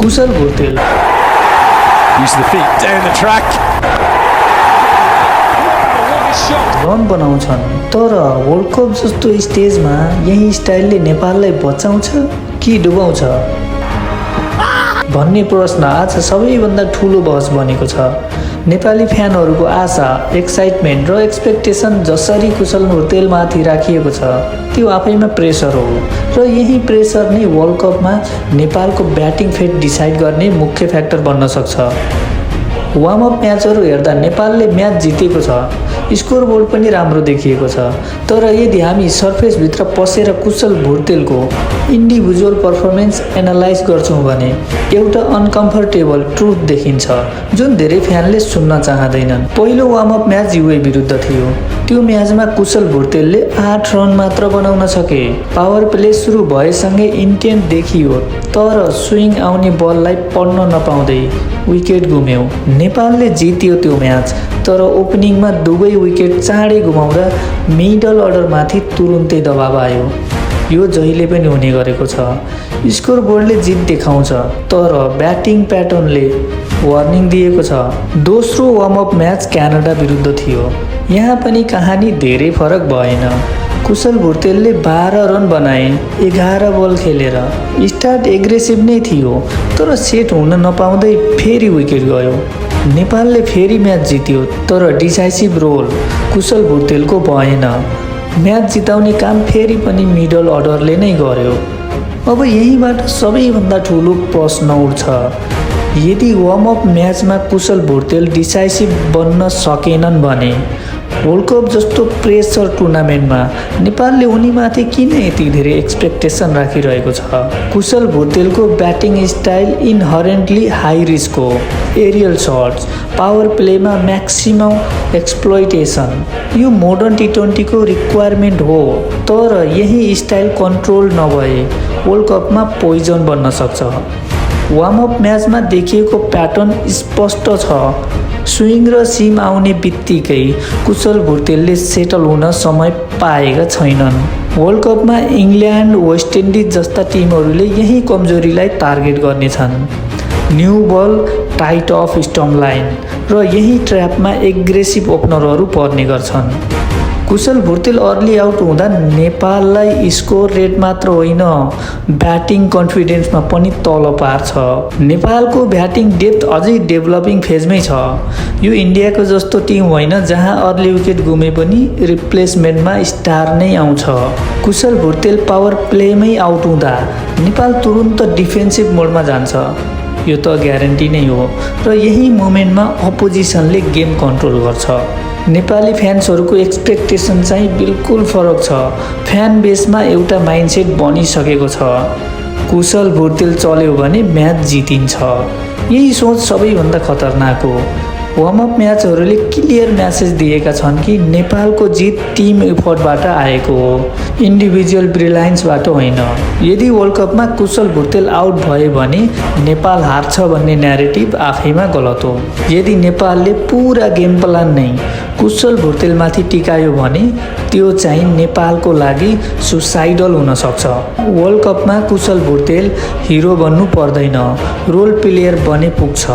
Kushal Bhurtel Use the feet down the track. Run बनाउँछन्, तर world cup जस्तो स्टेजमा यही स्टाइलले नेपाललाई बचाउँछ कि डुबाउँछ भन्ने प्रश्न आज सबैभन्दा ठुलो बहस बनेको छ। नेपाली फ्यानहरूको आशा, एक्साइटमेन्ट र एक्सपेक्टेसन जसरी कुशल भुर्तेलमाथि राखिएको छ त्यो आफैमा प्रेसर हो र यही प्रेसर नै वर्ल्ड कपमा नेपालको ब्याटिङ फेट डिसाइड गर्ने मुख्य फ्याक्टर बन्न सक्छ। वार्म अप म्याचहरू हेर्दा नेपालले म्याच जितेको छ, स्कोर बोर्ड पनि राम्रो देखिएको छ, तर यदि हामी सर्फेसभित्र पसेर कुशल भुर्तेलको इन्डिभिजुअल पर्फर्मेन्स एनालाइज गर्छौँ भने एउटा अनकम्फर्टेबल ट्रुथ देखिन्छ जुन धेरै फ्यानले सुन्न चाहँदैनन्। पहिलो वार्म अप म्याच युए विरुद्ध थियो। त्यो म्याचमा कुशल भुर्तेलले 8 रन मात्र बनाउन सके। पावर प्ले सुरु भएसँगै इन्टेन्ट देखियो, तर स्विङ आउने बललाई पढ्न नपाउँदै विकेट गुम्यो। नेपालले जित्यो त्यो म्याच, तर ओपनिङमा दुवै विकेट चाँडै गुमाउँदा मिडल अर्डरमाथि तुरुन्तै दबाव आयो। यो जहिले पनि हुने गरेको छ। स्कोर बोर्डले जित देखाउँछ, तर ब्याटिङ प्याटर्नले वार्निङ दिएको छ। दोस्रो वार्म अप म्याच क्यानाडा विरुद्ध थियो। यहाँ पनि कहानी धेरै फरक भएन। कुशल भुर्तेलले 12 रन बनाए 11 बल खेलेर। स्टार्ट एग्रेसिभ नै थियो, तर सेट हुन नपाउँदै फेरि विकेट गयो। नेपालले फेरि म्याच जित्यो, तर डिसाइसिभ रोल कुशल भुर्तेलको भएन। म्याच जिताउने काम फेरि पनि मिडल अर्डरले नै गर्यो। अब यहीँबाट सबैभन्दा ठुलो प्रश्न उठ्छ, यदि वार्म अप म्याचमा कुशल भुर्तेल डिसाइसिभ बन्न सकेनन् भने वर्ल्ड कप जस्तो प्रेसर टुर्नामेन्टमा नेपालले उनीमाथि किन यति धेरै एक्सपेक्टेसन राखिरहेको छ? कुशल भुर्तेलको batting style inherently high risk हो। एरियल सट्स, पावर प्लेमा म्याक्सिमम एक्सप्लोइटेसन, यो मोडर्न टी20 को रिक्वायरमेन्ट हो, तर यही स्टाइल कन्ट्रोल नभए वर्ल्ड कपमा पोइजन बन्न सक्छ। वार्म अप म्याचमा देखिएको प्याटर्न स्पष्ट छ। स्विङ र सिम आउने बित्तिकै कुशल भुर्तेलले सेटल हुन समय पाएका छैनन्। वर्ल्ड कपमा इङ्ल्यान्ड, वेस्ट इन्डिज जस्ता टिमहरूले यही कमजोरीलाई टार्गेट गर्नेछन्। New ball, tight off stump line र यही ट्र्यापमा एग्रेसिभ ओपनरहरू पर्ने गर्छन्। कुशल भुर्तेल अर्ली आउट हुँदा नेपाललाई स्कोर रेट मात्र होइन, ब्याटिङ कन्फिडेन्समा पनि तल पार्छ। नेपालको ब्याटिङ डेप्थ अझै डेभलपिङ फेजमै छ। यो इन्डियाको जस्तो टिम होइन जहाँ अर्ली विकेट गुमे पनि रिप्लेसमेन्टमा स्टार नै आउँछ। कुशल भुर्तेल पावर प्लेमै आउट हुँदा नेपाल तुरुन्त डिफेन्सिभ मोडमा जान्छ, यो त ग्यारेन्टी नै हो, र यही मोमेन्टमा अपोजिसनले गेम कन्ट्रोल गर्छ। नेपाली फ्यान्सहरूको एक्सपेक्टेसन चाहिँ बिल्कुल फरक छ। फ्यान बेसमा एउटा माइन्डसेट बनिसकेको छ, कुशल भुर्तेल चल्यो भने म्याच जितिन्छ। यही सोच सबैभन्दा खतरनाक हो। वार्म अप म्याचहरूले क्लियर म्यासेज दिएका छन् कि नेपालको जित टिम एफर्टबाट आएको हो, इन्डिभिजुअल ब्रिलियन्सबाट होइन। यदि वर्ल्ड कपमा कुशल भुर्तेल आउट भयो भने नेपाल हार्छ भन्ने न्यारेटिभ आफैमा गलत हो। यदि नेपालले पुरा गेम प्लान नै कुशल भुर्तेलमाथि टिकायो भने त्यो चाहिँ नेपालको लागि सुसाइडल हुन सक्छ। वर्ल्ड कपमा कुशल भुर्तेल हिरो बन्नु पर्दैन, रोल प्लेयर बने पुग्छ।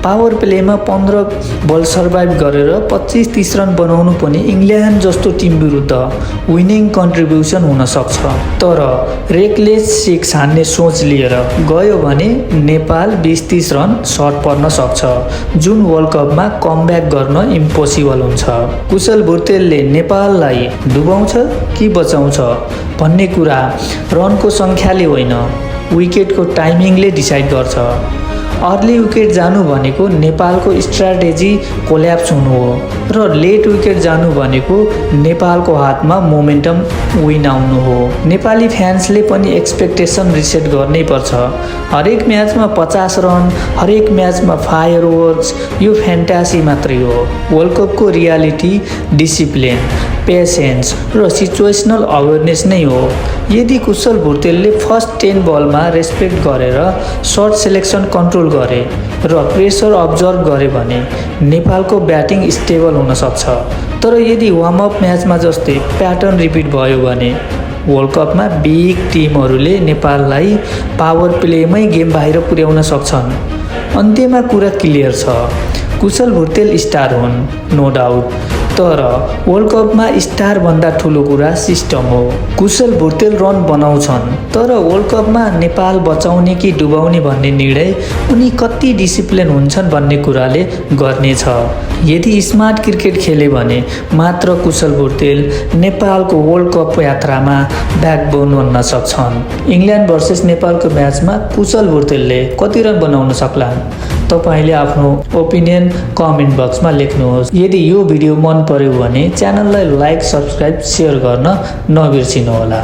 पावर प्लेमा 15 बल सर्भाइभ गरेर 25-30 रन बनाउनु पनि इङ्ल्यान्ड जस्तो टिम विरुद्ध विनिङ कन्ट्रिब्युसन हुन सक्छ। तर रेकलेस सिक्स हान्ने सोच लिएर गयो भने नेपाल 20-30 रन सर्ट पर्न सक्छ, जुन वर्ल्ड कपमा कमब्याक गर्न इम्पोसिबल हुन्छ। कुशल भुर्तेलले नेपाललाई डुबाउँछ कि बचाउँछ भन्ने कुरा रनको सङ्ख्याले होइन, विकेटको टाइमिङले डिसाइड गर्छ। अर्ली विकेट जानु भनेको नेपालको स्ट्राटेजी कोल्याप्स हुनु हो, र लेट विकेट जानु भनेको नेपालको हातमा मोमेन्टम विन आउनु हो। नेपाली फ्यान्सले पनि एक्सपेक्टेसन रिसेट गर्नै पर्छ। हरेक म्याचमा 50 रन, हरेक म्याचमा फायरवर्क्स, यो फ्यान्टासी मात्रै हो। वर्ल्ड कपको रियालिटी डिसिप्लिन, पेसेन्स र सिचुएसनल अवेरनेस नै हो। यदि कुशल भुर्तेलले फर्स्ट 10 बलमा रेस्पेक्ट गरेर सर्ट सेलेक्सन कन्ट्रोल गरे र प्रेसर अब्जर्भ गरे भने नेपालको ब्याटिङ स्टेबल हुन सक्छ। तर यदि वार्म अप म्याचमा जस्तै प्याटर्न रिपिट भयो भने वर्ल्ड कपमा बिग टिमहरूले नेपाललाई पावर प्लेमै गेम बाहिर पुर्याउन सक्छन्। अन्त्यमा कुरा क्लियर छ, कुशल भुर्तेल स्टार हुन्, नो डाउट, तर वर्ल्ड कपमा स्टार भन्दा ठुलो कुरा सिस्टम हो। कुशल भुर्तेल रन बनाउँछन्, तर वर्ल्ड कपमा नेपाल बचाउने कि डुबाउने भन्ने निर्णय उनी कति डिसिप्लिन हुन्छन् भन्ने कुराले गर्नेछ। यदि स्मार्ट क्रिकेट खेले भने मात्र कुशल भुर्तेल नेपालको वर्ल्ड कप यात्रामा ब्याकबोन बन्न सक्छन्। इङ्ल्यान्ड भर्सेस नेपालको म्याचमा कुशल भुर्तेलले कति रन बनाउन सक्लान्? तपाईले आफ्नो ओपिनियन कमेन्ट बक्समा लेख्नुहोस्। यदि यो भिडियो मन पर्यो भने च्यानललाई लाइक, सब्स्क्राइब, सेयर गर्न नबिर्सिनुहोला।